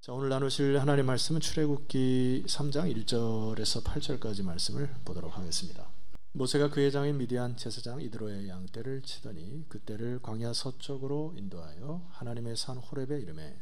자, 오늘 나누실 하나님 말씀은 출애굽기 3장 1절에서 8절까지 말씀을 보도록 하겠습니다. 모세가 그의 장인 미디안 제사장 이드로의 양떼를 치더니 그떼를 광야 서쪽으로 인도하여 하나님의 산 호렙에 이르매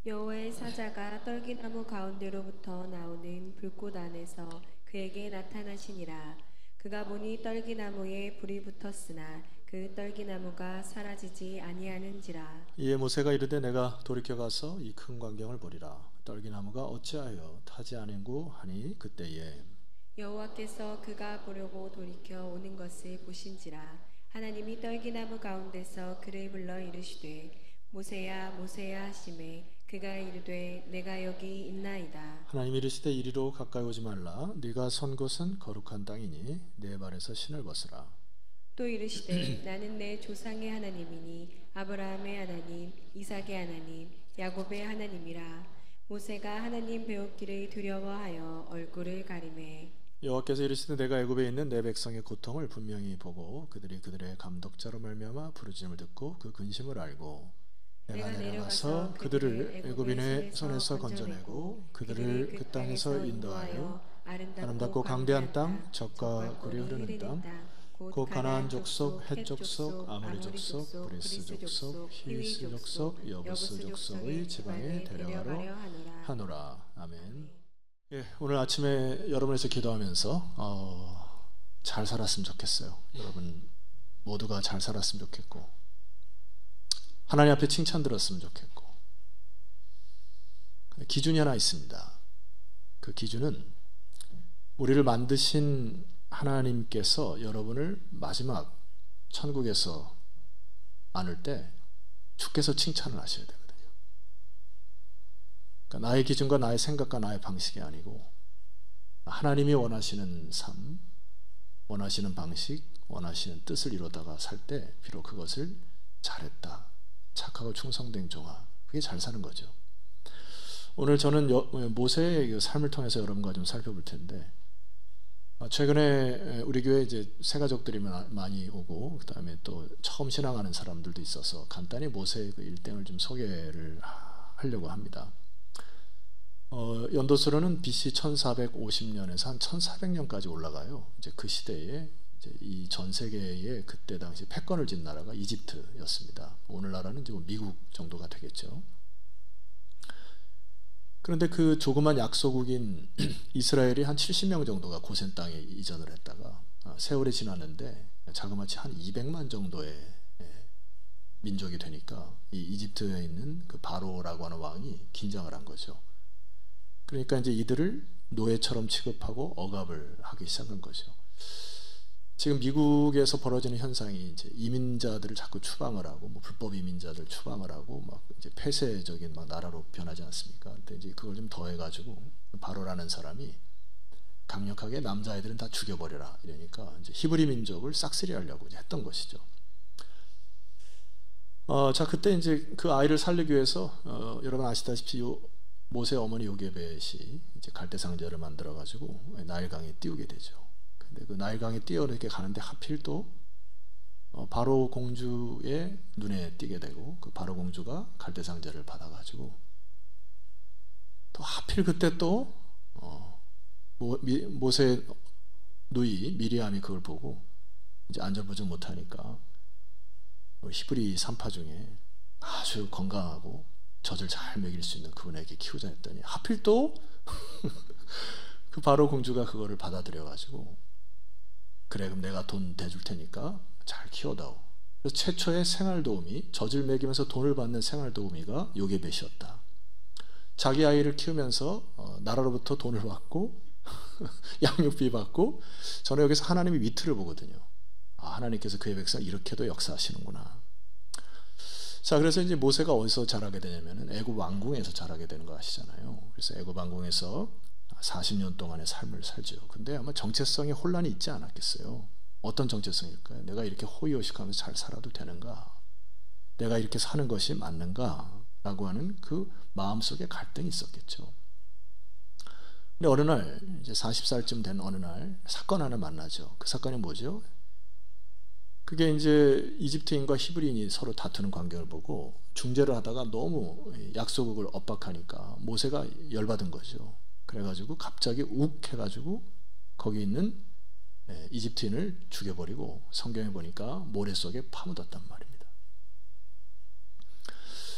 여호와의 사자가 떨기나무 가운데로부터 나오는 불꽃 안에서 그에게 나타나시니라. 그가 보니 떨기나무에 불이 붙었으나 그 떨기나무가 사라지지 아니하는지라. 이에 모세가 이르되 내가 돌이켜 가서 이 큰 광경을 보리라. 떨기나무가 어찌하여 타지 아니고 하니 그때에 여호와께서 그가 보려고 돌이켜 오는 것을 보신지라. 하나님이 떨기나무 가운데서 그를 불러 이르시되 모세야 모세야 하시매 그가 이르되 내가 여기 있나이다. 하나님이 이르시되 이리로 가까이 오지 말라. 네가 선 곳은 거룩한 땅이니 네 발에서 신을 벗으라. 또 이르시되 나는 내 조상의 하나님이니 아브라함의 하나님 이삭의 하나님 야곱의 하나님이라. 모세가 하나님 배웠기를 두려워하여 얼굴을 가리매 여호와께서 이르시되 내가 애굽에 있는 내 백성의 고통을 분명히 보고 그들이 그들의 감독자로 말미암아 부르짖음을 듣고 그 근심을 알고 내가 내려가서 그들을 애굽인의 손에서 건져내고 그들을 그 땅에서 인도하여 아름답고 강대한 땅 적과 꿀이 흐르는 땅 곧 가나안 족속, 헷 족속, 아모리 족속, 브리스 족속, 히위스 족속, 여부스 족속의 지방에 데려가려 하노라. 아멘. 예, 오늘 아침에 여러분에서 기도하면서 잘 살았으면 좋겠어요. 여러분 모두가 잘 살았으면 좋겠고 하나님 앞에 칭찬 들었으면 좋겠고 기준이 하나 있습니다. 그 기준은 우리를 만드신 하나님께서 여러분을 마지막 천국에서 안을 때 주께서 칭찬을 하셔야 되거든요. 그러니까 나의 기준과 나의 생각과 나의 방식이 아니고 하나님이 원하시는 삶, 원하시는 방식, 원하시는 뜻을 이루다가 살 때 비록 그것을 잘했다, 착하고 충성된 종아, 그게 잘 사는 거죠. 오늘 저는 모세의 삶을 통해서 여러분과 좀 살펴볼 텐데 최근에 우리 교회에 이제 새 가족들이 많이 오고 그 다음에 또 처음 신앙하는 사람들도 있어서 간단히 모세의 그 일생을 좀 소개를 하려고 합니다. 연도수로는 BC 1450년에서 한 1400년까지 올라가요. 이제 그 시대에 이제 이 전 세계에 그때 당시 패권을 쥔 나라가 이집트였습니다. 오늘나라는 이제 미국 정도가 되겠죠. 그런데 그 조그만 약소국인 이스라엘이 한 70명 정도가 고센 땅에 이전을 했다가 세월이 지났는데 자그마치 한 200만 정도의 민족이 되니까 이 이집트에 있는 그 바로라고 하는 왕이 긴장을 한 거죠. 그러니까 이제 이들을 노예처럼 취급하고 억압을 하기 시작한 거죠. 지금 미국에서 벌어지는 현상이 이제 이민자들을 자꾸 추방을 하고 뭐 불법 이민자들 추방을 하고 막 이제 폐쇄적인 막 나라로 변하지 않습니까? 근데 이제 그걸 좀 더해가지고 바로라는 사람이 강력하게 남자애들은 다 죽여버려라 이러니까 이제 히브리 민족을 싹쓸이하려고 이제 했던 것이죠. 자 그때 이제 그 아이를 살리기 위해서 여러분 아시다시피 모세 어머니 요게벳이 이제 갈대상자를 만들어가지고 나일강에 띄우게 되죠. 근데 그 나일강에 뛰어 이렇게 가는데 하필 또 바로 공주의 눈에 띄게 되고 그 바로 공주가 갈대상자를 받아가지고 또 하필 그때 또 모세 누이 미리암이 그걸 보고 이제 안절부절 못하니까 히브리 산파 중에 아주 건강하고 젖을 잘 먹일 수 있는 그분에게 키우자 했더니 하필 또 그 바로 공주가 그거를 받아들여가지고 그래 그럼 내가 돈 대줄 테니까 잘 키워다오. 그래서 최초의 생활도우미, 젖을 먹이면서 돈을 받는 생활도우미가 요게벳이었다. 자기 아이를 키우면서 나라로부터 돈을 받고 양육비 받고 저는 여기서 하나님의 위트를 보거든요. 하나님께서 그의 백성 이렇게도 역사하시는구나. 자 그래서 이제 모세가 어디서 자라게 되냐면은 애굽 왕궁에서 자라게 되는 거 아시잖아요. 그래서 애굽 왕궁에서 40년 동안의 삶을 살죠. 근데 아마 정체성에 혼란이 있지 않았겠어요. 어떤 정체성일까요? 내가 이렇게 호의호식하면서 잘 살아도 되는가? 내가 이렇게 사는 것이 맞는가? 라고 하는 그 마음속에 갈등이 있었겠죠. 근데 어느 날 이제 40살쯤 된 어느 날 사건 하나 만나죠. 그 사건이 뭐죠? 그게 이제 이집트인과 히브리인이 서로 다투는 관계를 보고 중재를 하다가 너무 약속을 엇박하니까 모세가 열받은 거죠. 그래가지고 갑자기 욱 해가지고 거기 있는 이집트인을 죽여버리고 성경에 보니까 모래 속에 파묻었단 말입니다.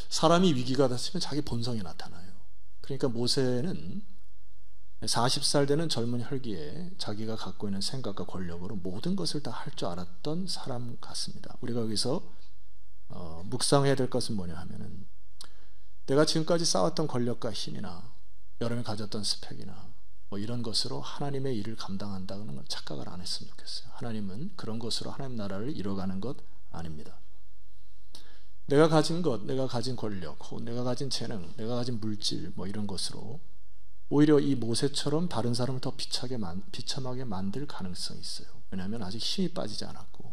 사람이 위기가 닥치면 자기 본성이 나타나요. 그러니까 모세는 40살 되는 젊은 혈기에 자기가 갖고 있는 생각과 권력으로 모든 것을 다 할 줄 알았던 사람 같습니다. 우리가 여기서 묵상해야 될 것은 뭐냐 하면은 내가 지금까지 쌓았던 권력과 힘이나 여러분이 가졌던 스펙이나 뭐 이런 것으로 하나님의 일을 감당한다는 걸 착각을 안 했으면 좋겠어요. 하나님은 그런 것으로 하나님 나라를 이뤄가는 것 아닙니다. 내가 가진 것, 내가 가진 권력, 혹은 내가 가진 재능, 내가 가진 물질 뭐 이런 것으로 오히려 이 모세처럼 다른 사람을 더 비참하게 만들 가능성이 있어요. 왜냐하면 아직 힘이 빠지지 않았고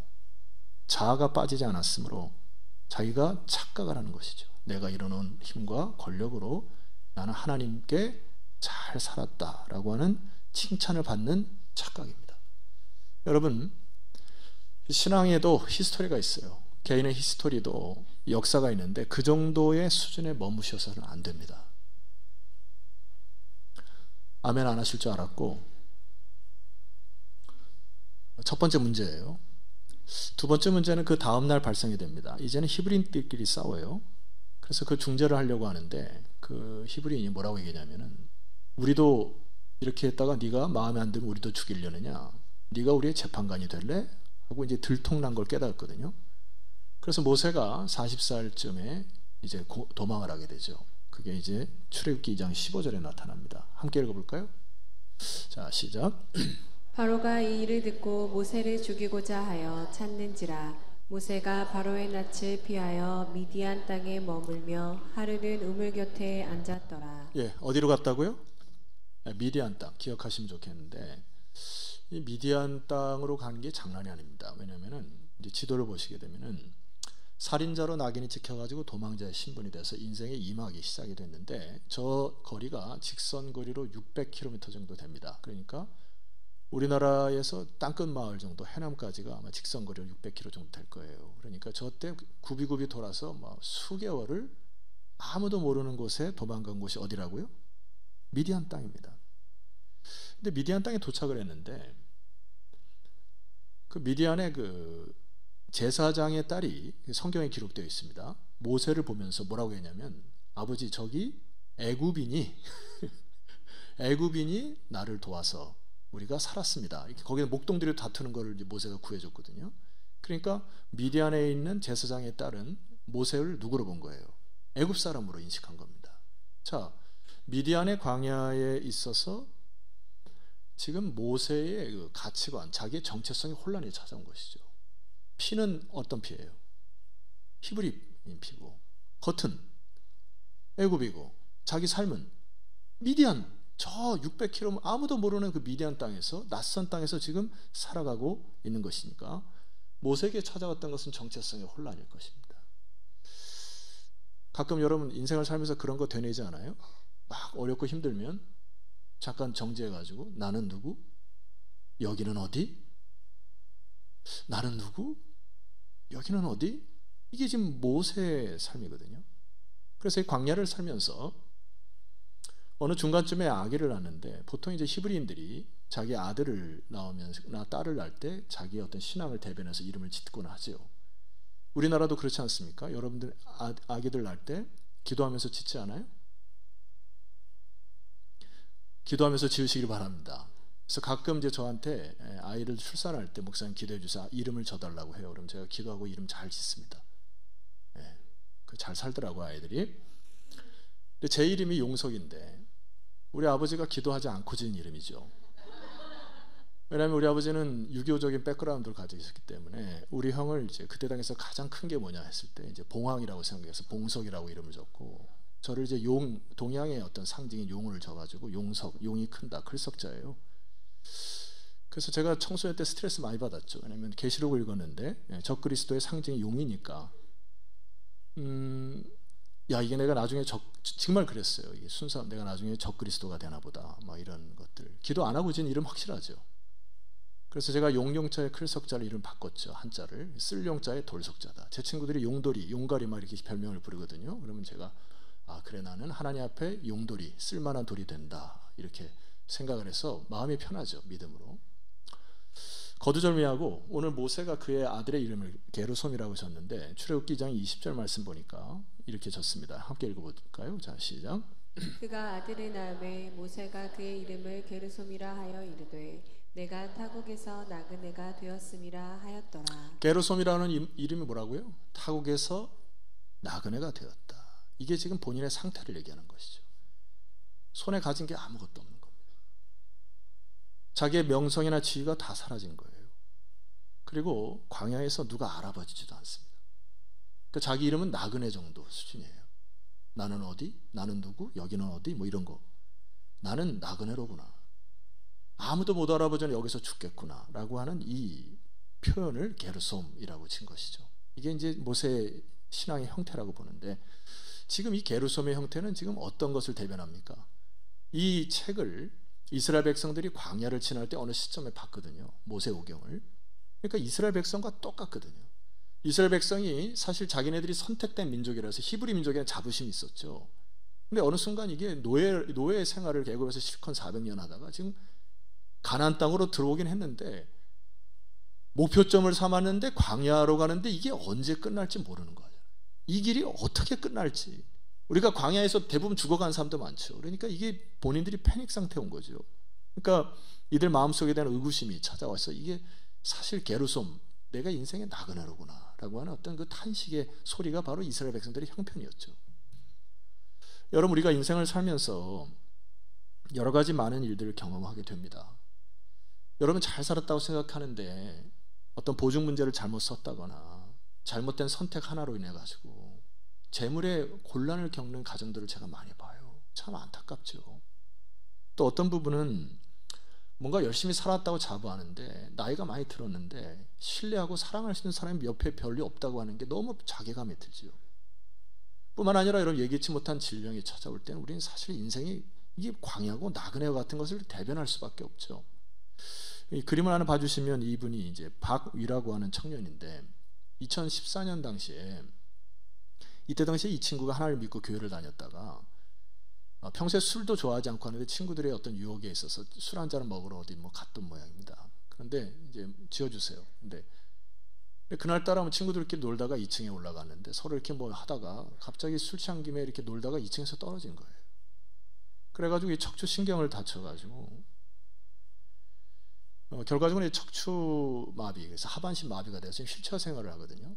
자아가 빠지지 않았으므로 자기가 착각을 하는 것이죠. 내가 이뤄놓은 힘과 권력으로 나는 하나님께 잘 살았다라고 하는 칭찬을 받는 착각입니다. 여러분, 신앙에도 히스토리가 있어요. 개인의 히스토리도 역사가 있는데 그 정도의 수준에 머무셔서는 안 됩니다. 아멘 안 하실 줄 알았고, 첫 번째 문제예요. 두 번째 문제는 그 다음날 발생이 됩니다. 이제는 히브리인들끼리 싸워요. 그래서 그 중재를 하려고 하는데 그 히브리인이 뭐라고 얘기하냐면은 우리도 이렇게 했다가 네가 마음에 안 들면 우리도 죽이려느냐, 네가 우리의 재판관이 될래? 하고 이제 들통난 걸 깨달았거든요. 그래서 모세가 40살쯤에 이제 도망을 하게 되죠. 그게 이제 출애굽기 2장 15절에 나타납니다. 함께 읽어볼까요? 자, 시작. 바로가 이 일을 듣고 모세를 죽이고자 하여 찾는지라. 모세가 바로의 낯을 피하여 미디안 땅에 머물며 하루는 우물 곁에 앉았더라. 예, 어디로 갔다고요? 미디안 땅. 기억하시면 좋겠는데 이 미디안 땅으로 가는 게 장난이 아닙니다. 왜냐하면은 이제 지도를 보시게 되면은 살인자로 낙인이 찍혀가지고 도망자의 신분이 돼서 인생의 이막이 시작이 됐는데 저 거리가 직선 거리로 600km 정도 됩니다. 그러니까 우리나라에서 땅끝 마을 정도 해남까지가 아마 직선 거리로 600km 정도 될 거예요. 그러니까 저때 굽이굽이 돌아서 막 수개월을 아무도 모르는 곳에 도망간 곳이 어디라고요? 미디안 땅입니다. 근데 미디안 땅에 도착을 했는데 그 미디안의 그 제사장의 딸이 성경에 기록되어 있습니다. 모세를 보면서 뭐라고 했냐면 아버지 저기 애굽인이 애굽인이 나를 도와서 우리가 살았습니다. 이렇게 거기에 목동들이 다투는 걸 모세가 구해줬거든요. 그러니까 미디안에 있는 제사장의 딸은 모세를 누구로 본 거예요? 애굽 사람으로 인식한 겁니다. 자, 미디안의 광야에 있어서 지금 모세의 그 가치관, 자기의 정체성이 혼란이 찾아온 것이죠. 피는 어떤 피예요? 히브리인 피고, 겉은 애굽이고, 자기 삶은 미디안, 저 600km 아무도 모르는 그 미디안 땅에서, 낯선 땅에서 지금 살아가고 있는 것이니까 모세에게 찾아왔던 것은 정체성의 혼란일 것입니다. 가끔 여러분 인생을 살면서 그런 거 되뇌지 않아요? 막 어렵고 힘들면 잠깐 정지해가지고 나는 누구? 여기는 어디? 나는 누구? 여기는 어디? 이게 지금 모세의 삶이거든요. 그래서 이 광야를 살면서 어느 중간쯤에 아기를 낳는데 보통 이제 히브리인들이 자기 아들을 낳으면서 딸을 낳을 때 자기의 어떤 신앙을 대변해서 이름을 짓곤 하죠. 우리나라도 그렇지 않습니까? 여러분들 아기들 낳을 때 기도하면서 짓지 않아요? 기도하면서 지으시길 바랍니다. 그래서 가끔 이제 저한테 아이를 출산할 때 목사님 기도해 주세요. 이름을 줘달라고 해요. 그럼 제가 기도하고 이름 잘 짓습니다. 잘 살더라고 아이들이. 근데 제 이름이 용석인데 우리 아버지가 기도하지 않고 지은 이름이죠. 왜냐하면 우리 아버지는 유교적인 백그라운드를 가지고 있었기 때문에 우리 형을 이제 그때 당에서 가장 큰 게 뭐냐 했을 때 이제 봉황이라고 생각해서 봉석이라고 이름을 줬고 저를 이제 용, 동양의 어떤 상징인 용을 져가지고 용석, 용이 큰다, 클석자예요. 그래서 제가 청소년 때 스트레스 많이 받았죠. 왜냐하면 계시록을 읽었는데 적그리스도의 상징이 용이니까 야 이게 내가 나중에 정말 그랬어요. 이게 순수한 내가 나중에 적그리스도가 되나 보다 막 이런 것들. 기도 안 하고 지은 이름 확실하죠. 그래서 제가 용용자의 클석자를 이름 바꿨죠. 한자를. 쓸용자의 돌석자다. 제 친구들이 용돌이, 용가리 막 이렇게 별명을 부르거든요. 그러면 제가 그래, 나는 하나님 앞에 용돌이, 쓸만한 돌이 된다, 이렇게 생각을 해서 마음이 편하죠. 믿음으로. 거두절미하고 오늘 모세가 그의 아들의 이름을 게르솜이라고 졌는데 출애굽기 2장 20절 말씀 보니까 이렇게 졌습니다. 함께 읽어볼까요? 자, 시작. 그가 아들을 낳음에 모세가 그의 이름을 게르솜이라 하여 이르되 내가 타국에서 나그네가 되었음이라 하였더라. 게르솜이라는 이름이 뭐라고요? 타국에서 나그네가 되었다. 이게 지금 본인의 상태를 얘기하는 것이죠. 손에 가진 게 아무것도 없는 겁니다. 자기의 명성이나 지위가 다 사라진 거예요. 그리고 광야에서 누가 알아봐주지도 않습니다. 그러니까 자기 이름은 나그네 정도 수준이에요. 나는 어디? 나는 누구? 여기는 어디? 뭐 이런 거. 나는 나그네로구나. 아무도 못 알아보자니 여기서 죽겠구나 라고 하는 이 표현을 게르솜이라고 친 것이죠. 이게 이제 모세의 신앙의 형태라고 보는데, 지금 이 게르솜의 형태는 지금 어떤 것을 대변합니까? 이 책을 이스라엘 백성들이 광야를 지날 때 어느 시점에 봤거든요. 모세오경을. 그러니까 이스라엘 백성과 똑같거든요. 이스라엘 백성이 사실 자기네들이 선택된 민족이라서 히브리 민족에 자부심이 있었죠. 근데 어느 순간 이게 노예 생활을 애굽에서 실컷 400년 하다가 지금 가나안 땅으로 들어오긴 했는데 목표점을 삼았는데 광야로 가는데 이게 언제 끝날지 모르는 거예요. 이 길이 어떻게 끝날지. 우리가 광야에서 대부분 죽어간 사람도 많죠. 그러니까 이게 본인들이 패닉 상태에 온 거죠. 그러니까 이들 마음속에 대한 의구심이 찾아와서 이게 사실 게르솜, 내가 인생의 나그네로구나 라고 하는 어떤 그 탄식의 소리가 바로 이스라엘 백성들의 형편이었죠. 여러분, 우리가 인생을 살면서 여러 가지 많은 일들을 경험하게 됩니다. 여러분 잘 살았다고 생각하는데 어떤 보증 문제를 잘못 썼다거나 잘못된 선택 하나로 인해 가지고 재물에 곤란을 겪는 가정들을 제가 많이 봐요. 참 안타깝죠. 또 어떤 부분은 뭔가 열심히 살았다고 자부하는데 나이가 많이 들었는데 신뢰하고 사랑할 수 있는 사람이 옆에 별로 없다고 하는 게 너무 자괴감이 들지요. 뿐만 아니라 여러분, 예기치 못한 질병이 찾아올 때는 우리는 사실 인생이 이게 광야고 나그네 같은 것을 대변할 수밖에 없죠. 이 그림을 하나 봐주시면 이분이 이제 박위라고 하는 청년인데 2014년 당시에 이때 당시에 이 친구가 하나님을 믿고 교회를 다녔다가 평소에 술도 좋아하지 않고 하는데 친구들의 어떤 유혹에 있어서 술 한 잔을 먹으러 어디 뭐 갔던 모양입니다. 그런데 이제 지어주세요. 근데 그날따라 친구들끼리 놀다가 2층에 올라갔는데 서로 이렇게 뭐 하다가 갑자기 술 취한 김에 이렇게 놀다가 2층에서 떨어진 거예요. 그래가지고 이 척추 신경을 다쳐가지고 결과적으로 척추 마비, 그래서 하반신 마비가 돼서 지금 휠체어 생활을 하거든요.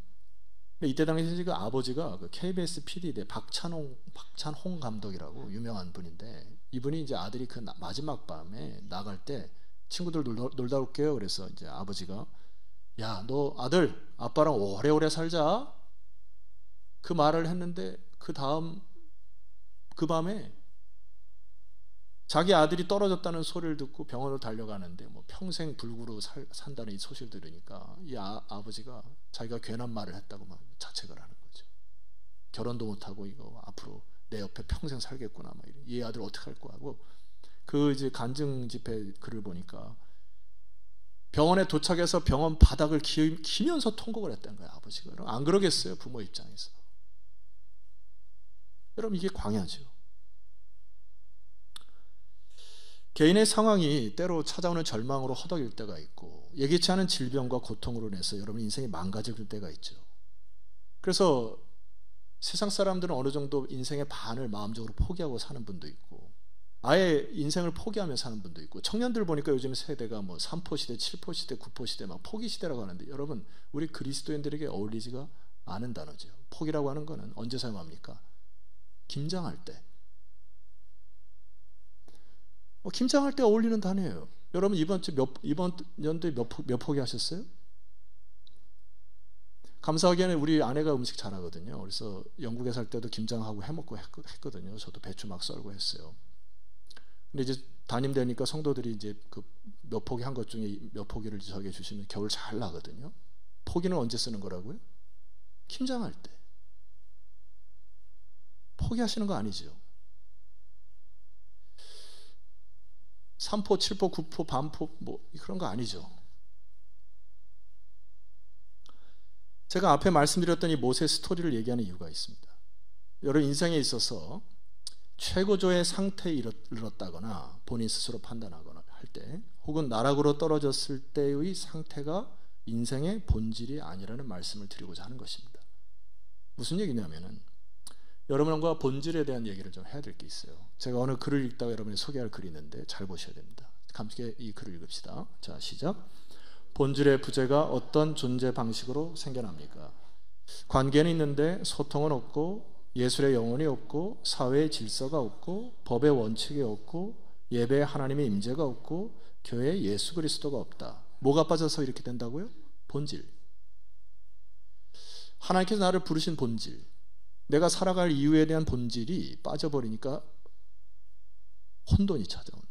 근데 이때 당시에 그 아버지가 그 KBS PD 대 박찬홍 감독이라고 유명한 분인데, 이분이 이제 아들이 그 마지막 밤에 나갈 때 친구들 놀다 올게요. 그래서 이제 아버지가 야, 너 아들 아빠랑 오래오래 살자, 그 말을 했는데 그 다음 그 밤에 자기 아들이 떨어졌다는 소리를 듣고 병원으로 달려가는데 뭐 평생 불구로 산다는 이 소식을 들으니까 이 아버지가 자기가 괜한 말을 했다고 막 자책을 하는 거죠. 결혼도 못하고 이거 앞으로 내 옆에 평생 살겠구나, 막 이런. 이 아들 어떻게 할 거야 하고 그 이제 간증 집회 글을 보니까 병원에 도착해서 병원 바닥을 기면서 통곡을 했다는 거예요. 아버지가. 여러분, 안 그러겠어요? 부모 입장에서. 여러분, 이게 광야죠. 개인의 상황이 때로 찾아오는 절망으로 허덕일 때가 있고 예기치 않은 질병과 고통으로 인해서 여러분 인생이 망가질 때가 있죠. 그래서 세상 사람들은 어느 정도 인생의 반을 마음적으로 포기하고 사는 분도 있고 아예 인생을 포기하며 사는 분도 있고, 청년들 보니까 요즘 세대가 뭐 3포 시대, 7포 시대, 9포 시대 막 포기 시대라고 하는데, 여러분 우리 그리스도인들에게 어울리지가 않은 단어죠. 포기라고 하는 거는 언제 사용합니까? 김장할 때. 김장할 때 어울리는 단어예요. 여러분 이번 연도에 몇 포기 하셨어요? 감사하게는 우리 아내가 음식 잘하거든요. 그래서 영국에 살 때도 김장하고 해먹고 했거든요. 저도 배추 막 썰고 했어요. 근데 이제 담임 되니까 성도들이 이제 그 몇 포기 한 것 중에 몇 포기를 저에게 주시면 겨울 잘 나거든요. 포기는 언제 쓰는 거라고요? 김장할 때. 포기하시는 거 아니죠. 3포, 7포, 9포, 반포 뭐 그런 거 아니죠. 제가 앞에 말씀드렸던 이 모세 스토리를 얘기하는 이유가 있습니다. 여러분 인생에 있어서 최고조의 상태에 이르렀다거나 본인 스스로 판단하거나 할 때, 혹은 나락으로 떨어졌을 때의 상태가 인생의 본질이 아니라는 말씀을 드리고자 하는 것입니다. 무슨 얘기냐면은 여러분과 본질에 대한 얘기를 좀 해야 될 게 있어요. 제가 어느 글을 읽다가 여러분이 소개할 글이 있는데 잘 보셔야 됩니다. 함께 이 글을 읽읍시다. 자, 시작. 본질의 부재가 어떤 존재 방식으로 생겨납니까? 관계는 있는데 소통은 없고, 예술의 영혼이 없고, 사회의 질서가 없고, 법의 원칙이 없고, 예배에 하나님의 임재가 없고, 교회에 예수 그리스도가 없다. 뭐가 빠져서 이렇게 된다고요? 본질. 하나님께서 나를 부르신 본질, 내가 살아갈 이유에 대한 본질이 빠져버리니까 혼돈이 찾아온다.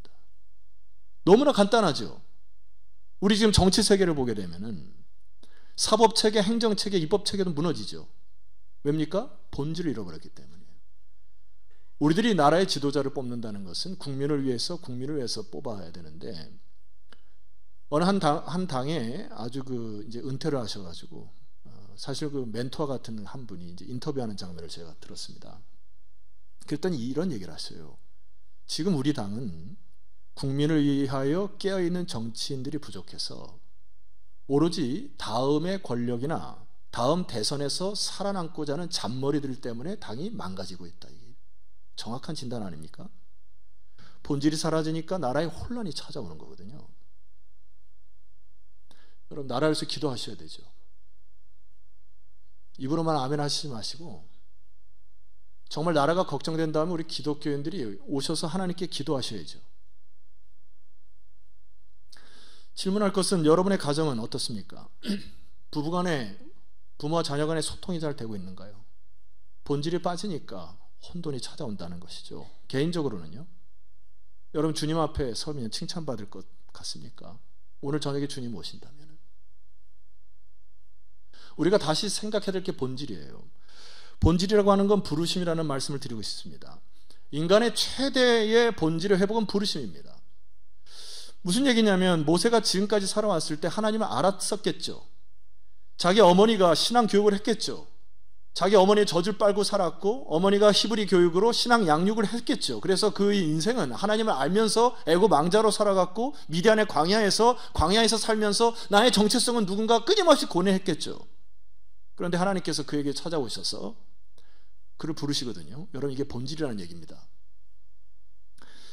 너무나 간단하죠. 우리 지금 정치 세계를 보게 되면은 사법체계, 행정체계, 입법체계도 무너지죠. 왜입니까? 본질을 잃어버렸기 때문이에요. 우리들이 나라의 지도자를 뽑는다는 것은 국민을 위해서 뽑아야 되는데, 어느 한 당에 아주 이제 은퇴를 하셔가지고, 사실 그 멘토와 같은 한 분이 이제 인터뷰하는 장면을 제가 들었습니다. 그랬더니 이런 얘기를 하셔요. 지금 우리 당은 국민을 위하여 깨어있는 정치인들이 부족해서 오로지 다음의 권력이나 다음 대선에서 살아남고자 하는 잔머리들 때문에 당이 망가지고 있다. 이게 정확한 진단 아닙니까? 본질이 사라지니까 나라에 혼란이 찾아오는 거거든요. 여러분, 나라를 위해서 기도하셔야 되죠. 입으로만 아멘 하시지 마시고, 정말 나라가 걱정된다면 우리 기독교인들이 오셔서 하나님께 기도하셔야죠. 질문할 것은 여러분의 가정은 어떻습니까? 부부간에, 부모와 자녀 간의 소통이 잘 되고 있는가요? 본질이 빠지니까 혼돈이 찾아온다는 것이죠. 개인적으로는요, 여러분 주님 앞에 서면 칭찬받을 것 같습니까? 오늘 저녁에 주님 오신다면 우리가 다시 생각해야 될 게 본질이에요. 본질이라고 하는 건 부르심이라는 말씀을 드리고 있습니다. 인간의 최대의 본질의 회복은 부르심입니다. 무슨 얘기냐면, 모세가 지금까지 살아왔을 때 하나님을 알았었겠죠. 자기 어머니가 신앙 교육을 했겠죠. 자기 어머니의 젖을 빨고 살았고, 어머니가 히브리 교육으로 신앙 양육을 했겠죠. 그래서 그의 인생은 하나님을 알면서 애굽 왕자로 살아갔고, 미디안의 광야에서 살면서 나의 정체성은 누군가 끊임없이 고뇌했겠죠. 그런데 하나님께서 그에게 찾아오셔서 그를 부르시거든요. 여러분, 이게 본질이라는 얘기입니다.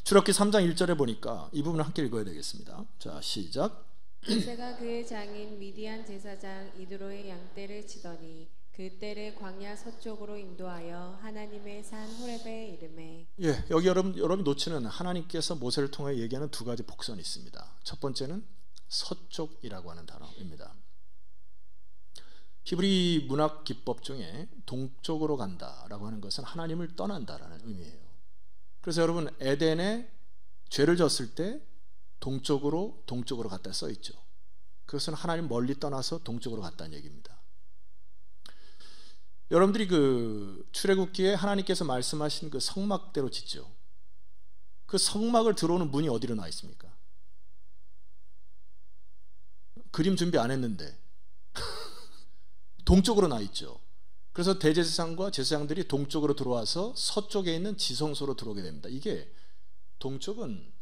출애굽기 3장 1절에 보니까 이 부분을 함께 읽어야 되겠습니다. 자, 시작. 모세가 그의 장인 미디안 제사장 이드로의 양떼를 치더니 그 떼를 광야 서쪽으로 인도하여 하나님의 산 호렙에 이르매. 예, 여기 여러분이 놓치는 하나님께서 모세를 통해 얘기하는 두 가지 복선이 있습니다. 첫 번째는 서쪽이라고 하는 단어입니다. 히브리 문학 기법 중에 동쪽으로 간다라고 하는 것은 하나님을 떠난다라는 의미예요. 그래서 여러분, 에덴에 죄를 졌을 때 동쪽으로 갔다 써 있죠. 그것은 하나님 멀리 떠나서 동쪽으로 갔다는 얘기입니다. 여러분들이 그 출애굽기에 하나님께서 말씀하신 그 성막대로 짓죠. 그 성막을 들어오는 문이 어디로 나 있습니까? 그림 준비 안 했는데 동쪽으로 나 있죠. 그래서 대제사장과 제사장들이 동쪽으로 들어와서 서쪽에 있는 지성소로 들어오게 됩니다. 이게 동쪽은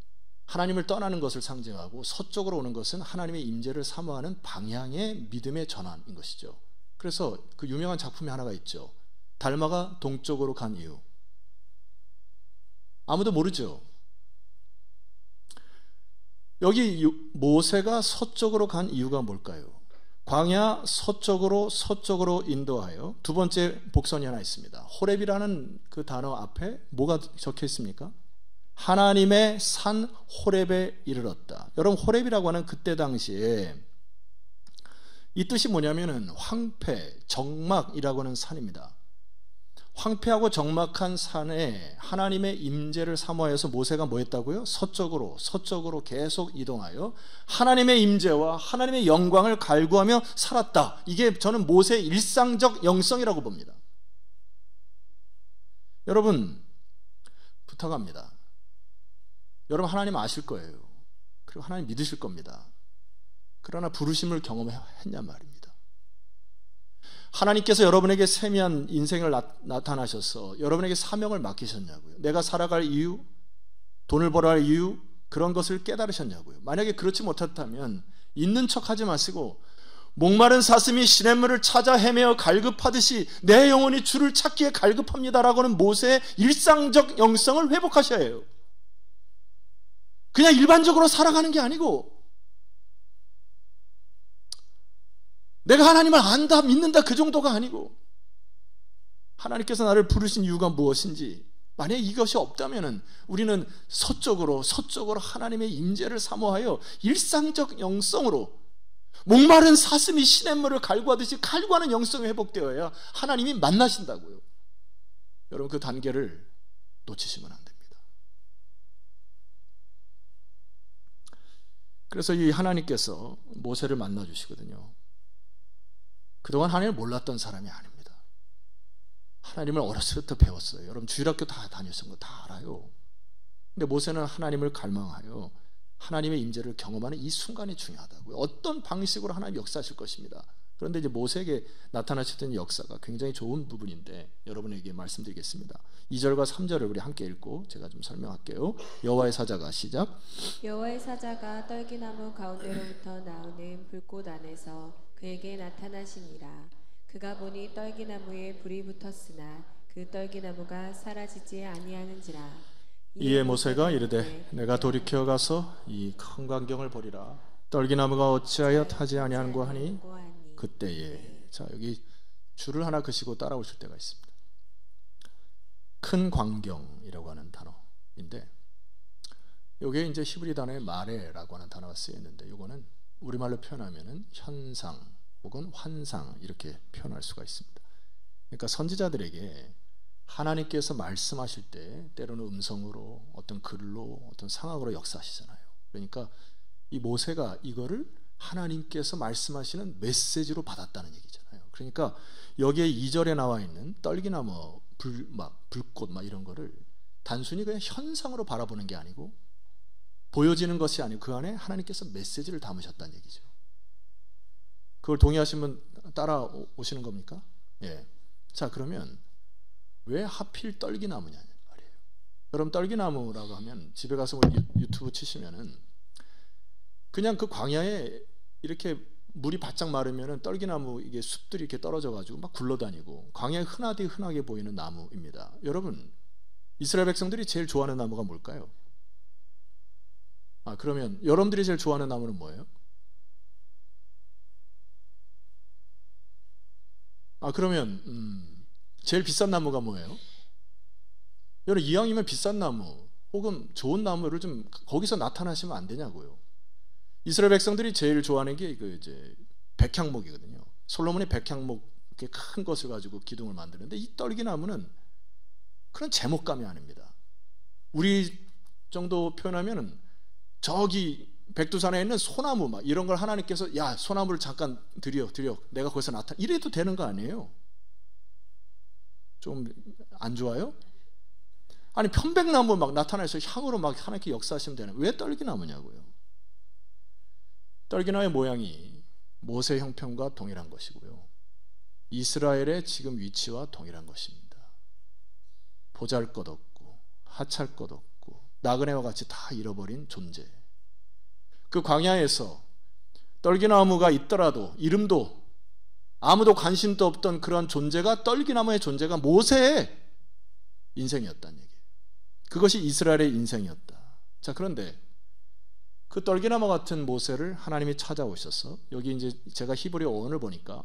하나님을 떠나는 것을 상징하고, 서쪽으로 오는 것은 하나님의 임재를 사모하는 방향의 믿음의 전환인 것이죠. 그래서 그 유명한 작품이 하나가 있죠. 달마가 동쪽으로 간 이유. 아무도 모르죠. 여기 모세가 서쪽으로 간 이유가 뭘까요? 광야 서쪽으로 인도하여. 두 번째 복선이 하나 있습니다. 호렙이라는 그 단어 앞에 뭐가 적혀 있습니까? 하나님의 산 호렙에 이르렀다. 여러분, 호렙이라고 하는 그때 당시에 이 뜻이 뭐냐면은 황폐, 적막이라고 하는 산입니다. 황폐하고 적막한 산에 하나님의 임재를 사모하여서 모세가 뭐 했다고요? 서쪽으로 계속 이동하여 하나님의 임재와 하나님의 영광을 갈구하며 살았다. 이게 저는 모세의 일상적 영성이라고 봅니다. 여러분, 부탁합니다. 여러분, 하나님 아실 거예요. 그리고 하나님 믿으실 겁니다. 그러나 부르심을 경험했냐 말입니다. 하나님께서 여러분에게 세미한 인생을 나타나셔서 여러분에게 사명을 맡기셨냐고요? 내가 살아갈 이유, 돈을 벌어야 할 이유, 그런 것을 깨달으셨냐고요? 만약에 그렇지 못했다면 있는 척 하지 마시고 목마른 사슴이 시냇물을 찾아 헤매어 갈급하듯이 내 영혼이 주를 찾기에 갈급합니다라고는 모세의 일상적 영성을 회복하셔야 해요. 그냥 일반적으로 살아가는 게 아니고 내가 하나님을 안다, 믿는다 그 정도가 아니고 하나님께서 나를 부르신 이유가 무엇인지, 만약에 이것이 없다면 우리는 서쪽으로 하나님의 임재를 사모하여 일상적 영성으로 목마른 사슴이 시냇물을 갈구하듯이 갈구하는 영성이 회복되어야 하나님이 만나신다고요. 여러분, 그 단계를 놓치시면 안 됩니다. 그래서 이 하나님께서 모세를 만나 주시거든요. 그동안 하나님을 몰랐던 사람이 아닙니다. 하나님을 어렸을 때부터 배웠어요. 여러분 주일학교 다 다녔던 거 다 알아요. 근데 모세는 하나님을 갈망하여 하나님의 임재를 경험하는 이 순간이 중요하다고요. 어떤 방식으로 하나님 역사하실 것입니다. 그런데 이제 모세에게 나타나셨던 역사가 굉장히 좋은 부분인데 여러분에게 말씀드리겠습니다. 2절과 3절을 우리 함께 읽고 제가 좀 설명할게요. 여호와의 사자가 시작. 여호와의 사자가 떨기나무 가운데로부터 나오는 불꽃 안에서 그에게 나타나시니라. 그가 보니 떨기나무에 불이 붙었으나 그 떨기나무가 사라지지 아니하는지라. 이에 모세가 이르되 내가 돌이켜 가서 이 큰 광경을 보리라. 떨기나무가 어찌하여 타지 아니하는고 하니 그때에. 자, 여기 줄을 하나 그시고 따라오실 때가 있습니다. 큰 광경이라고 하는 단어인데 여기에 이제 히브리 단어에 마레라고 하는 단어가 쓰여 있는데 이거는 우리말로 표현하면은 현상 혹은 환상 이렇게 표현할 수가 있습니다. 그러니까 선지자들에게 하나님께서 말씀하실 때 때로는 음성으로, 어떤 글로, 어떤 상황으로 역사하시잖아요. 그러니까 이 모세가 이거를 하나님께서 말씀하시는 메시지로 받았다는 얘기잖아요. 그러니까 여기에 2절에 나와 있는 떨기나무, 불꽃 이런 거를 단순히 그냥 현상으로 바라보는 게 아니고 보여지는 것이 아니고 그 안에 하나님께서 메시지를 담으셨다는 얘기죠. 그걸 동의하시면 따라오시는 겁니까? 예. 자, 그러면 왜 하필 떨기나무냐 말이에요. 여러분 떨기나무라고 하면 집에 가서 유튜브 치시면은 그냥 그 광야에 이렇게 물이 바짝 마르면은 떨기나무 이게 숲들이 이렇게 떨어져 가지고 막 굴러다니고 광야에 흔하게 보이는 나무입니다. 여러분 이스라엘 백성들이 제일 좋아하는 나무가 뭘까요? 그러면 여러분들이 제일 좋아하는 나무는 뭐예요? 그러면 제일 비싼 나무가 뭐예요? 여러분 이왕이면 비싼 나무 혹은 좋은 나무를 좀 거기서 나타나시면 안 되냐고요. 이스라엘 백성들이 제일 좋아하는 게 그 이제 백향목이거든요. 솔로몬이 백향목 이렇게 큰 것을 가지고 기둥을 만드는데 이 떨기나무는 그런 제목감이 아닙니다. 우리 정도 표현하면은 저기 백두산에 있는 소나무 이런 걸 하나님께서 야 소나무를 잠깐 들여 내가 거기서 나타나 이래도 되는 거 아니에요? 좀 안 좋아요? 아니 편백나무 나타나서 향으로 하나님께 역사하시면 되는 왜 떨기나무냐고요. 떨기나무의 모양이 모세 형편과 동일한 것이고요. 이스라엘의 지금 위치와 동일한 것입니다. 보잘것없고 하찮을것없고 나그네와 같이 다 잃어버린 존재. 그 광야에서 떨기나무가 있더라도 이름도 아무도 관심도 없던 그런 존재가 떨기나무의 존재가 모세의 인생이었다는 얘기예요. 그것이 이스라엘의 인생이었다. 자, 그런데 그 떨기나무 같은 모세를 하나님이 찾아오셔서 여기 이제 제가 히브리 어원을 보니까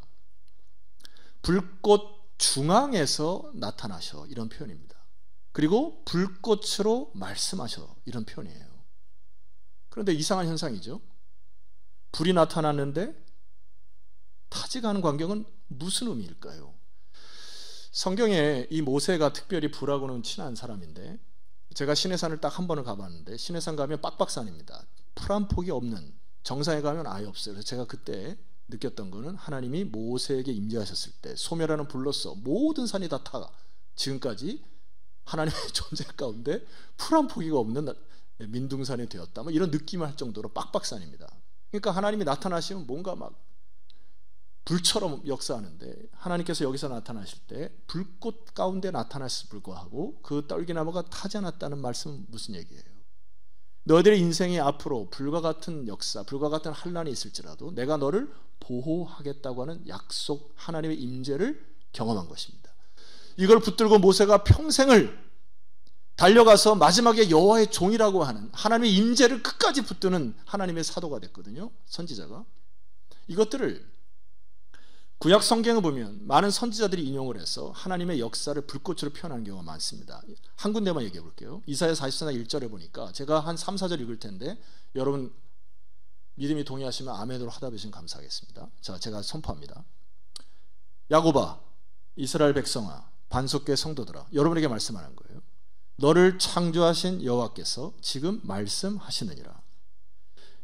불꽃 중앙에서 나타나셔 이런 표현입니다. 그리고 불꽃으로 말씀하셔 이런 표현이에요. 그런데 이상한 현상이죠. 불이 나타났는데 타지가 않은 광경은 무슨 의미일까요? 성경에 이 모세가 특별히 불하고는 친한 사람인데 제가 시내산을 딱 한 번을 가봤는데 시내산 가면 빡빡산입니다. 풀 한 폭이 없는 정상에 가면 아예 없어요. 그래서 제가 그때 느꼈던 거는 하나님이 모세에게 임재하셨을 때 소멸하는 불로서 모든 산이 다 타 지금까지 하나님의 존재 가운데 풀 한 포기가 없는 민둥산이 되었다 이런 느낌을 할 정도로 빡빡산입니다. 그러니까 하나님이 나타나시면 뭔가 막 불처럼 역사하는데 하나님께서 여기서 나타나실 때 불꽃 가운데 나타났을 불구하고 그 떨기나무가 타지 않았다는 말씀은 무슨 얘기예요? 너희들의 인생이 앞으로 불과 같은 역사, 불과 같은 환난이 있을지라도 내가 너를 보호하겠다고 하는 약속, 하나님의 임재를 경험한 것입니다. 이걸 붙들고 모세가 평생을 달려가서 마지막에 여호와의 종이라고 하는 하나님의 임재를 끝까지 붙드는 하나님의 사도가 됐거든요. 선지자가. 이것들을 구약 성경을 보면 많은 선지자들이 인용을 해서 하나님의 역사를 불꽃으로 표현하는 경우가 많습니다. 한 군데만 얘기해 볼게요. 이사야 44장 1절에 보니까 제가 한 3, 4절 읽을 텐데 여러분 믿음이 동의하시면 아멘으로 하답해주시면 감사하겠습니다. 자, 제가 선포합니다. 야곱아, 이스라엘 백성아, 반석교회 성도들아, 여러분에게 말씀하는 거예요. 너를 창조하신 여호와께서 지금 말씀하시느니라.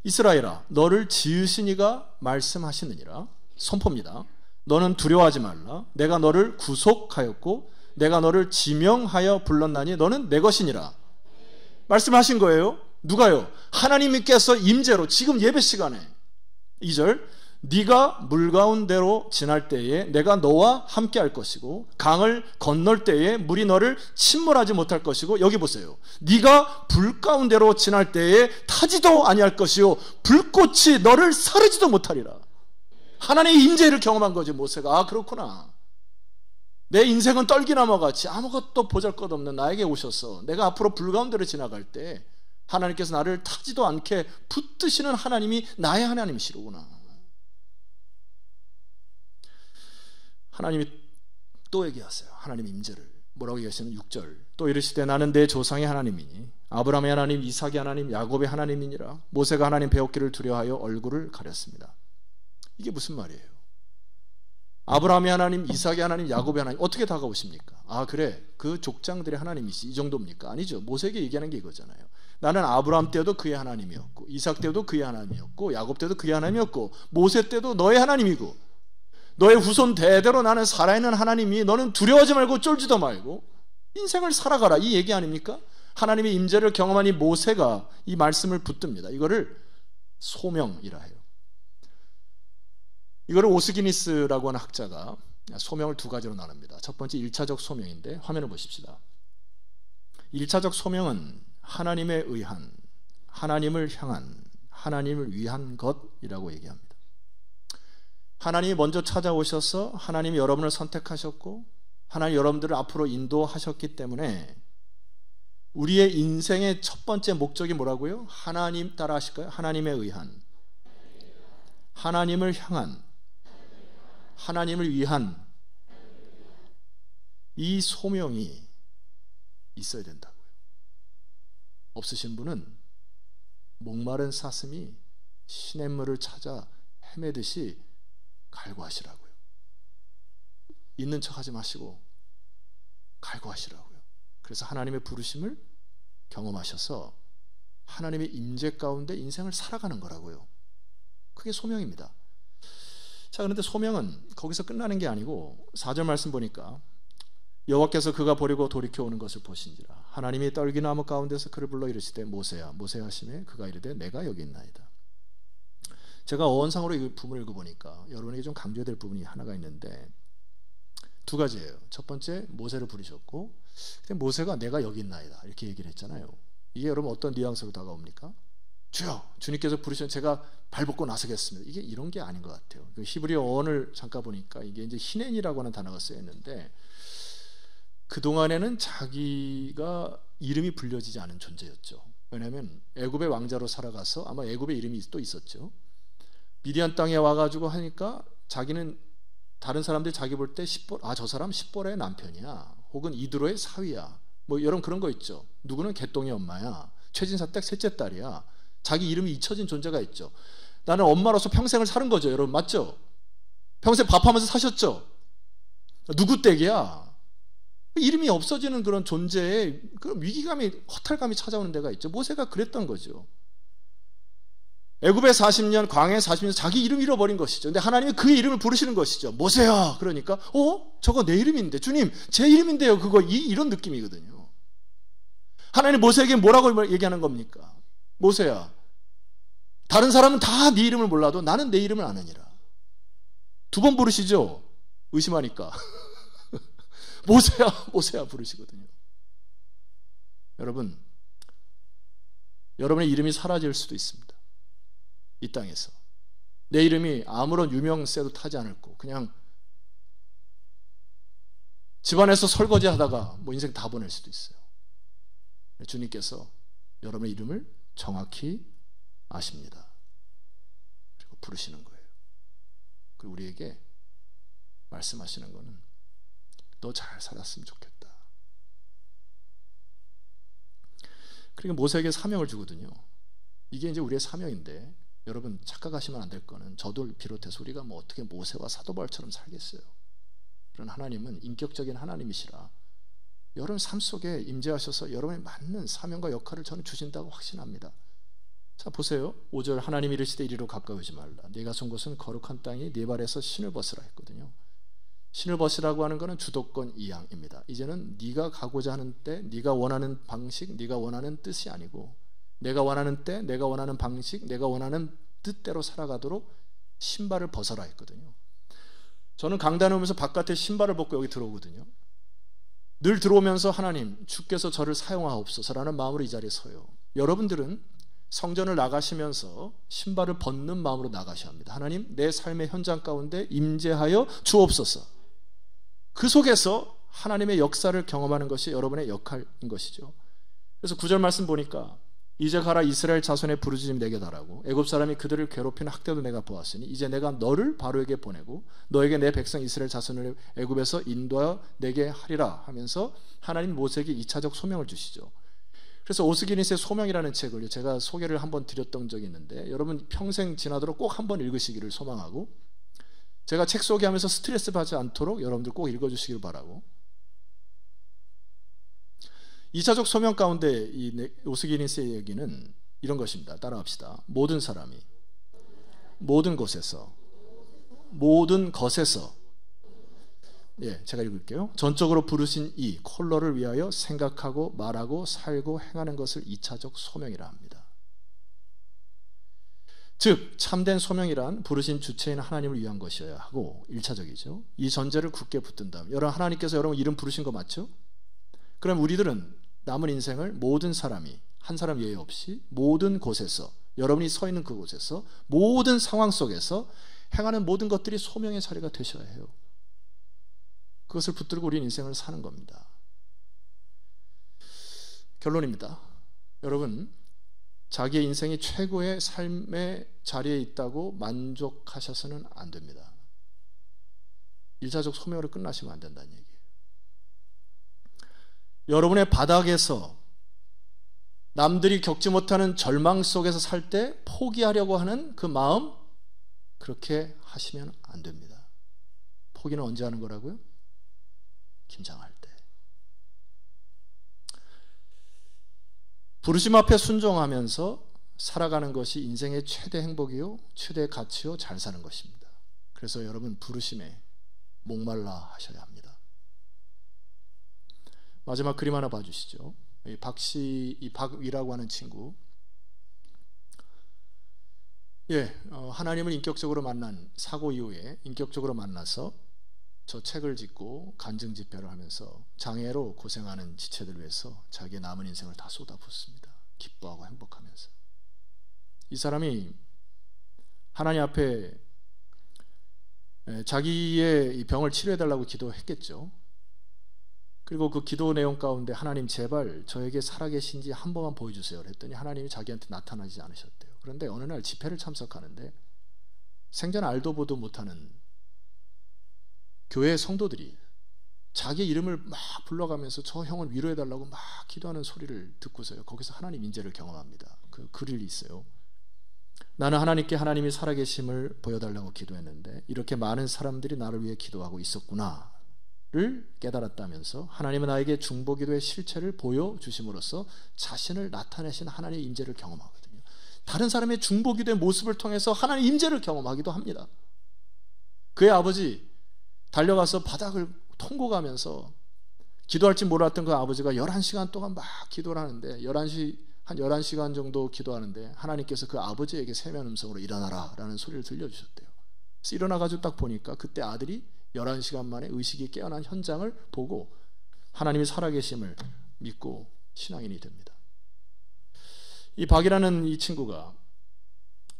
이스라엘아, 너를 지으신 이가 말씀하시느니라. 선포입니다. 너는 두려워하지 말라. 내가 너를 구속하였고 내가 너를 지명하여 불렀나니 너는 내 것이니라. 말씀하신 거예요. 누가요? 하나님께서 임재로 지금 예배 시간에 2절 네가 물 가운데로 지날 때에 내가 너와 함께 할 것이고 강을 건널 때에 물이 너를 침몰하지 못할 것이고 여기 보세요. 네가 불 가운데로 지날 때에 타지도 아니할 것이요 불꽃이 너를 사르지도 못하리라. 하나님의 임재를 경험한 거죠. 모세가. 아, 그렇구나. 내 인생은 떨기나무같이 아무것도 보잘것없는 나에게 오셔서 내가 앞으로 불 가운데로 지나갈 때 하나님께서 나를 타지도 않게 붙드시는 하나님이 나의 하나님이시로구나. 하나님이 또 얘기하세요. 하나님의 임재를. 뭐라고 얘기하시는 6절. 또 이르시되 나는 내 조상의 하나님이니 아브라함의 하나님, 이삭의 하나님, 야곱의 하나님이니라. 모세가 하나님 배웠기를 두려워하여 얼굴을 가렸습니다. 이게 무슨 말이에요? 아브라함의 하나님, 이삭의 하나님, 야곱의 하나님 어떻게 다가오십니까? 아, 그래, 그 족장들의 하나님이시, 이 정도입니까? 아니죠. 모세에게 얘기하는 게 이거잖아요. 나는 아브라함 때도 그의 하나님이었고 이삭 때도 그의 하나님이었고 야곱 때도 그의 하나님이었고 모세 때도 너의 하나님이고 너의 후손 대대로 나는 살아있는 하나님이 너는 두려워하지 말고 쫄지도 말고 인생을 살아가라, 이 얘기 아닙니까? 하나님의 임재를 경험한 이 모세가 이 말씀을 붙듭니다. 이거를 소명이라 해요. 이거를 오스기니스라고 하는 학자가 소명을 두 가지로 나눕니다. 첫 번째 1차적 소명인데 화면을 보십시다. 1차적 소명은 하나님에 의한, 하나님을 향한, 하나님을 위한 것이라고 얘기합니다. 하나님이 먼저 찾아오셔서 하나님이 여러분을 선택하셨고 하나님 여러분들을 앞으로 인도하셨기 때문에 우리의 인생의 첫 번째 목적이 뭐라고요? 하나님 따라 하실까요? 하나님에 의한, 하나님을 향한, 하나님을 위한 이 소명이 있어야 된다고요. 없으신 분은 목마른 사슴이 시냇물을 찾아 헤매듯이 갈구하시라고요. 있는 척 하지 마시고 갈구하시라고요. 그래서 하나님의 부르심을 경험하셔서 하나님의 임재 가운데 인생을 살아가는 거라고요. 그게 소명입니다. 자, 그런데 소명은 거기서 끝나는 게 아니고 4절 말씀 보니까 여호와께서 그가 버리고 돌이켜 오는 것을 보신지라. 하나님이 떨기나무 가운데서 그를 불러 이르시되 모세야 모세야 하시매 그가 이르되 내가 여기 있나이다. 제가 어원상으로 이 부분을 읽어보니까 여러분에게 좀 강조해야 될 부분이 하나가 있는데 두 가지예요. 첫 번째, 모세를 부르셨고 모세가 내가 여기 있나이다 이렇게 얘기를 했잖아요. 이게 여러분 어떤 뉘앙스로 다가옵니까? 주여, 주님께서 부르시면 제가 발벗고 나서겠습니다. 이게 이런 게 아닌 것 같아요. 히브리어 어원을 잠깐 보니까 이게 이제 히넨이라고 하는 단어가 쓰였는데 그동안에는 자기가 이름이 불려지지 않은 존재였죠. 왜냐하면 애굽의 왕자로 살아가서 아마 애굽의 이름이 또 있었죠. 미디안 땅에 와가지고 하니까 자기는 다른 사람들이 자기 볼 때 저 사람 십보라의 남편이야, 혹은 이드로의 사위야, 뭐 이런 그런 거 있죠. 누구는 개똥의 엄마야, 최진사댁 셋째 딸이야. 자기 이름이 잊혀진 존재가 있죠. 나는 엄마로서 평생을 사는 거죠. 여러분 맞죠? 평생 밥하면서 사셨죠? 누구 댁이야? 이름이 없어지는 그런 존재에 그런 위기감이, 허탈감이 찾아오는 데가 있죠. 모세가 그랬던 거죠. 애굽에 40년, 광야에 40년 자기 이름 잃어버린 것이죠. 근데 하나님이 그의 이름을 부르시는 것이죠. 모세야. 그러니까 저거 내 이름인데, 주님 제 이름인데요. 그거 이런 느낌이거든요. 하나님 모세에게 뭐라고 얘기하는 겁니까? 모세야, 다른 사람은 다 네 이름을 몰라도 나는 내 이름을 아느니라. 2번 부르시죠? 의심하니까. 모세야, 모세야 부르시거든요. 여러분, 여러분의 이름이 사라질 수도 있습니다. 이 땅에서. 내 이름이 아무런 유명세도 타지 않을 거, 그냥 집안에서 설거지 하다가 뭐 인생 다 보낼 수도 있어요. 주님께서 여러분의 이름을 정확히 아십니다. 그리고 부르시는 거예요. 그리고 우리에게 말씀하시는 거는 너 잘 살았으면 좋겠다. 그리고 모세에게 사명을 주거든요. 이게 이제 우리의 사명인데, 여러분 착각하시면 안 될 거는, 저도 비롯해서 우리가 뭐 어떻게 모세와 사도바울처럼 살겠어요. 그런 하나님은 인격적인 하나님이시라 여러분 삶 속에 임재하셔서 여러분에 맞는 사명과 역할을 저는 주신다고 확신합니다. 자, 보세요. 5절, 하나님이 이르시되 이리로 가까우지 말라. 네가 선 곳은 거룩한 땅이 네 발에서 신을 벗으라 했거든요. 신을 벗으라고 하는 것은 주도권 이양입니다. 이제는 네가 가고자 하는 때, 네가 원하는 방식, 네가 원하는 뜻이 아니고, 내가 원하는 때, 내가 원하는 방식, 내가 원하는 뜻대로 살아가도록 신발을 벗어라 했거든요. 저는 강단에 오면서 바깥에 신발을 벗고 여기 들어오거든요. 늘 들어오면서 하나님, 주께서 저를 사용하옵소서라는 마음으로 이 자리에 서요. 여러분들은 성전을 나가시면서 신발을 벗는 마음으로 나가셔야 합니다. 하나님, 내 삶의 현장 가운데 임재하여 주옵소서. 그 속에서 하나님의 역사를 경험하는 것이 여러분의 역할인 것이죠. 그래서 9절 말씀 보니까 이제 가라, 이스라엘 자손의 부르짖음이 내게 달하고 애굽 사람이 그들을 괴롭히는 학대도 내가 보았으니 이제 내가 너를 바로에게 보내고 너에게 내 백성 이스라엘 자손을 애굽에서 인도하여 내게 하리라 하면서 하나님 모세에게 2차적 소명을 주시죠. 그래서 오스기니스의 소명이라는 책을 제가 소개를 한번 드렸던 적이 있는데, 여러분 평생 지나도록 꼭 한번 읽으시기를 소망하고, 제가 책 소개하면서 스트레스 받지 않도록 여러분들 꼭 읽어주시길 바라고, 2차적 소명 가운데 이 오스기니스의 얘기는 이런 것입니다. 따라합시다. 모든 사람이 모든 곳에서 모든 것에서, 제가 읽을게요. 전적으로 부르신 이 콜러를 위하여 생각하고 말하고 살고 행하는 것을 2차적 소명이라 합니다. 즉 참된 소명이란 부르신 주체인 하나님을 위한 것이어야 하고 1차적이죠. 이 전제를 굳게 붙든 다음, 여러분 하나님께서 여러분 이름 부르신 거 맞죠? 그럼 우리들은 남은 인생을 모든 사람이 한 사람 예외 없이 모든 곳에서, 여러분이 서 있는 그곳에서 모든 상황 속에서 행하는 모든 것들이 소명의 자리가 되셔야 해요. 그것을 붙들고 우리 인생을 사는 겁니다. 결론입니다. 여러분, 자기의 인생이 최고의 삶의 자리에 있다고 만족하셔서는 안 됩니다. 1차적 소명으로 끝나시면 안 된다는 얘기예요. 여러분의 바닥에서 남들이 겪지 못하는 절망 속에서 살 때 포기하려고 하는 그 마음, 그렇게 하시면 안 됩니다. 포기는 언제 하는 거라고요? 김장할 때. 부르심 앞에 순종하면서 살아가는 것이 인생의 최대 행복이요, 최대 가치요, 잘 사는 것입니다. 그래서 여러분 부르심에 목말라 하셔야 합니다. 마지막 그림 하나 봐주시죠. 이 박위라고 하는 친구, 하나님을 인격적으로 만난 사고 이후에 인격적으로 만나서 저 책을 짓고 간증 집회를 하면서 장애로 고생하는 지체들 위해서 자기의 남은 인생을 다 쏟아붓습니다. 기뻐하고 행복하면서. 이 사람이 하나님 앞에 자기의 이 병을 치료해달라고 기도했겠죠. 그리고 그 기도 내용 가운데 하나님 제발 저에게 살아계신지 한 번만 보여주세요 그랬더니 하나님이 자기한테 나타나지 않으셨대요. 그런데 어느 날 집회를 참석하는데 생전 알도 보도 못하는 교회 성도들이 자기 이름을 막 불러가면서 저 형을 위로해달라고 막 기도하는 소리를 듣고서요, 거기서 하나님 인재를 경험합니다. 그 글이 있어요. 나는 하나님께 하나님이 살아계심을 보여달라고 기도했는데 이렇게 많은 사람들이 나를 위해 기도하고 있었구나 를 깨달았다면서 하나님은 나에게 중보기도의 실체를 보여주심으로써 자신을 나타내신 하나님의 임재를 경험하거든요. 다른 사람의 중보기도의 모습을 통해서 하나님의 임재를 경험하기도 합니다. 그의 아버지 달려가서 바닥을 통고 가면서 기도할 줄 몰랐던 그 아버지가 11시간 동안 막 기도를 하는데 한 11시간 정도 기도하는데 하나님께서 그 아버지에게 세면 음성으로 일어나라 라는 소리를 들려주셨대요. 그래서 일어나가지고 딱 보니까 그때 아들이 11시간 만에 의식이 깨어난 현장을 보고 하나님이 살아계심을 믿고 신앙인이 됩니다. 이 박이라는 이 친구가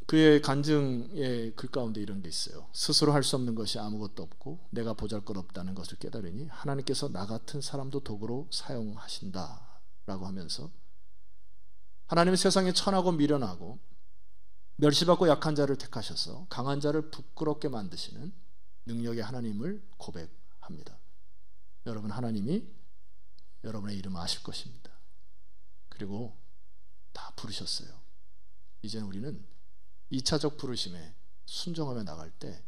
그의 간증의 글 가운데 이런 게 있어요. 스스로 할 수 없는 것이 아무것도 없고 내가 보잘것없다는 것을 깨달으니 하나님께서 나 같은 사람도 도구로 사용하신다라고 하면서 하나님은 세상에 천하고 미련하고 멸시받고 약한 자를 택하셔서 강한 자를 부끄럽게 만드시는 능력의 하나님을 고백합니다. 여러분, 하나님이 여러분의 이름 아실 것입니다. 그리고 다 부르셨어요. 이제는 우리는 2차적 부르심에 순종하며 나갈 때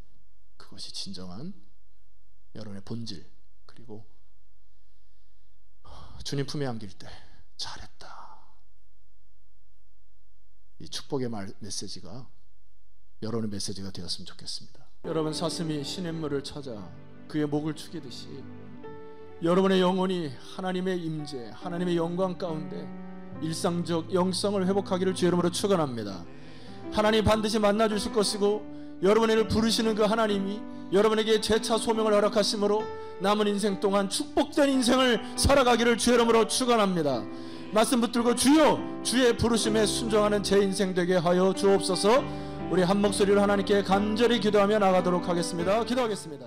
그것이 진정한 여러분의 본질, 그리고 주님 품에 안길 때 잘했다, 이 축복의 메시지가 여러분의 메시지가 되었으면 좋겠습니다. 여러분, 사슴이 시냇물을 찾아 그의 목을 축이듯이 여러분의 영혼이 하나님의 임재, 하나님의 영광 가운데 일상적 영성을 회복하기를 주 이름으로 축원합니다. 하나님 반드시 만나주실 것이고 여러분을 부르시는 그 하나님이 여러분에게 재차 소명을 허락하심으로 남은 인생 동안 축복된 인생을 살아가기를 주 이름으로 축원합니다. 말씀 붙들고 주여, 주의 부르심에 순종하는 제 인생 되게 하여 주옵소서. 우리 한 목소리로 하나님께 간절히 기도하며 나가도록 하겠습니다. 기도하겠습니다.